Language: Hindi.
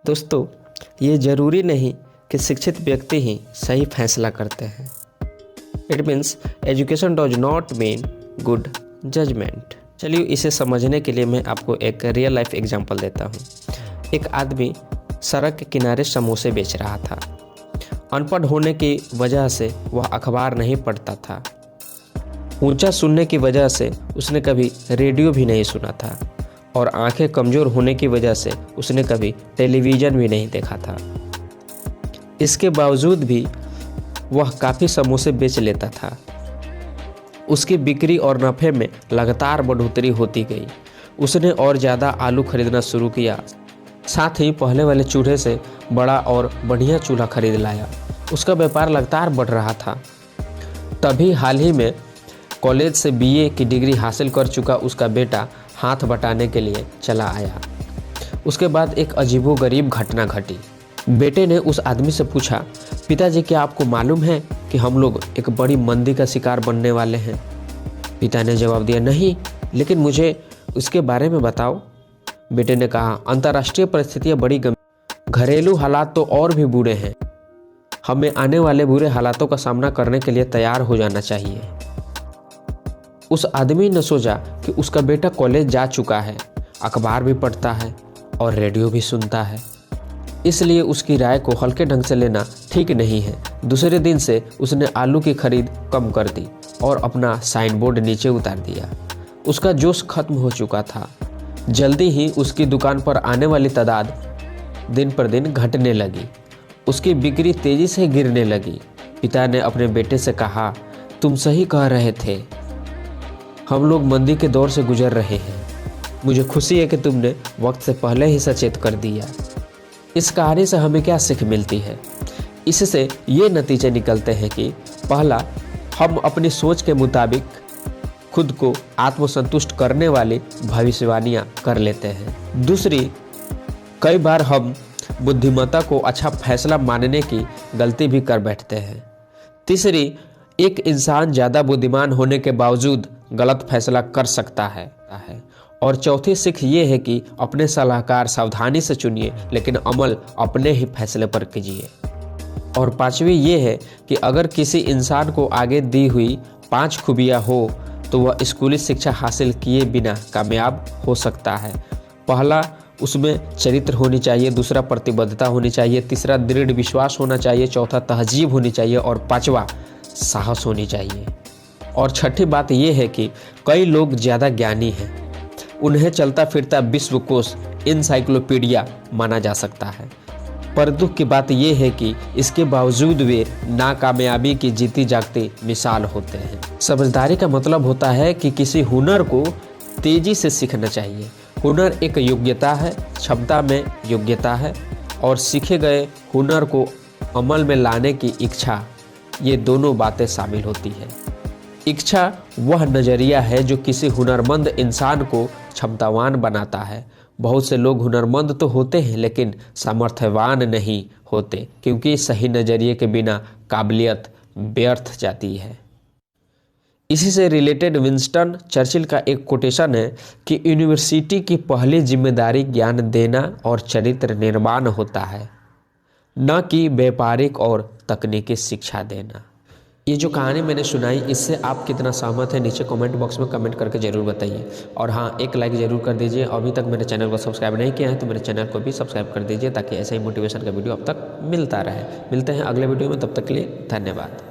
दोस्तों, ये ज़रूरी नहीं कि शिक्षित व्यक्ति ही सही फैसला करते हैं। It means education does not mean good judgment. चलिए इसे समझने के लिए मैं आपको एक रियल लाइफ एग्जांपल देता हूँ। एक आदमी सड़क के किनारे समोसे बेच रहा था। अनपढ़ होने की वजह से वह अखबार नहीं पढ़ता था। ऊंचा सुनने की वजह से उसने कभी रेडियो भी नहीं सुना था और आंखें कमज़ोर होने की वजह से उसने कभी टेलीविज़न भी नहीं देखा था। इसके बावजूद भी वह काफ़ी समोसे बेच लेता था। उसकी बिक्री और नफ़े में लगातार बढ़ोतरी होती गई। उसने और ज़्यादा आलू खरीदना शुरू किया, साथ ही पहले वाले चूल्हे से बड़ा और बढ़िया चूल्हा खरीद लाया। उसका व्यापार लगातार बढ़ रहा था। तभी हाल ही में कॉलेज से बीए की डिग्री हासिल कर चुका उसका बेटा हाथ बटाने के लिए चला आया। उसके बाद एक अजीबोगरीब घटना घटी। बेटे ने उस आदमी से पूछा, पिताजी क्या आपको मालूम है कि हम लोग एक बड़ी मंदी का शिकार बनने वाले हैं? पिता ने जवाब दिया, नहीं, लेकिन मुझे उसके बारे में बताओ। बेटे ने कहा, अंतर्राष्ट्रीय परिस्थितियां बड़ी गंभीर, घरेलू हालात तो और भी बुरे हैं। हमें आने वाले बुरे हालातों का सामना करने के लिए तैयार हो जाना चाहिए। उस आदमी ने सोचा कि उसका बेटा कॉलेज जा चुका है, अखबार भी पढ़ता है और रेडियो भी सुनता है, इसलिए उसकी राय को हल्के ढंग से लेना ठीक नहीं है। दूसरे दिन से उसने आलू की खरीद कम कर दी और अपना साइन बोर्ड नीचे उतार दिया। उसका जोश खत्म हो चुका था। जल्दी ही उसकी दुकान पर आने वाली तादाद दिन पर दिन घटने लगी। उसकी बिक्री तेजी से गिरने लगी। पिता ने अपने बेटे से कहा, तुम सही कह रहे थे, हम लोग मंदी के दौर से गुजर रहे हैं। मुझे खुशी है कि तुमने वक्त से पहले ही सचेत कर दिया। इस कहानी से हमें क्या सीख मिलती है? इससे ये नतीजे निकलते हैं कि पहला, हम अपनी सोच के मुताबिक खुद को आत्मसंतुष्ट करने वाली भविष्यवाणियाँ कर लेते हैं। दूसरी, कई बार हम बुद्धिमत्ता को अच्छा फैसला मानने की गलती भी कर बैठते हैं। तीसरी, एक इंसान ज़्यादा बुद्धिमान होने के बावजूद गलत फैसला कर सकता है। और चौथी सीख ये है कि अपने सलाहकार सावधानी से चुनिए, लेकिन अमल अपने ही फैसले पर कीजिए। और पांचवी ये है कि अगर किसी इंसान को आगे दी हुई 5 खूबियाँ हो तो वह स्कूली शिक्षा हासिल किए बिना कामयाब हो सकता है। पहला, उसमें चरित्र होनी चाहिए। दूसरा, प्रतिबद्धता होनी चाहिए। तीसरा, दृढ़ विश्वास होना चाहिए। चौथा, तहजीब होनी चाहिए। और पांचवा, साहस होनी चाहिए। और छठी बात यह है कि कई लोग ज़्यादा ज्ञानी हैं, उन्हें चलता फिरता विश्वकोश एनसाइक्लोपीडिया माना जा सकता है, पर दुख की बात यह है कि इसके बावजूद वे नाकामयाबी की जीती जागती मिसाल होते हैं। समझदारी का मतलब होता है कि किसी हुनर को तेजी से सीखना चाहिए। हुनर एक योग्यता है, क्षमता में योग्यता है, और सीखे गए हुनर को अमल में लाने की इच्छा, ये दोनों बातें शामिल होती है। इच्छा वह नज़रिया है जो किसी हुनरमंद इंसान को क्षमतावान बनाता है। बहुत से लोग हुनरमंद तो होते हैं लेकिन सामर्थ्यवान नहीं होते, क्योंकि सही नज़रिए के बिना काबिलियत व्यर्थ जाती है। इसी से रिलेटेड विंस्टन चर्चिल का एक कोटेशन है कि यूनिवर्सिटी की पहली जिम्मेदारी ज्ञान देना और चरित्र निर्माण होता है, न कि व्यापारिक और तकनीकी शिक्षा देना। ये जो कहानी मैंने सुनाई, इससे आप कितना सहमत है नीचे कमेंट बॉक्स में कमेंट करके ज़रूर बताइए। और हाँ, एक लाइक ज़रूर कर दीजिए। अभी तक मेरे चैनल को सब्सक्राइब नहीं किया है तो मेरे चैनल को भी सब्सक्राइब कर दीजिए, ताकि ऐसा ही मोटिवेशन का वीडियो अब तक मिलता रहे। मिलते हैं अगले वीडियो में, तब तक के लिए धन्यवाद।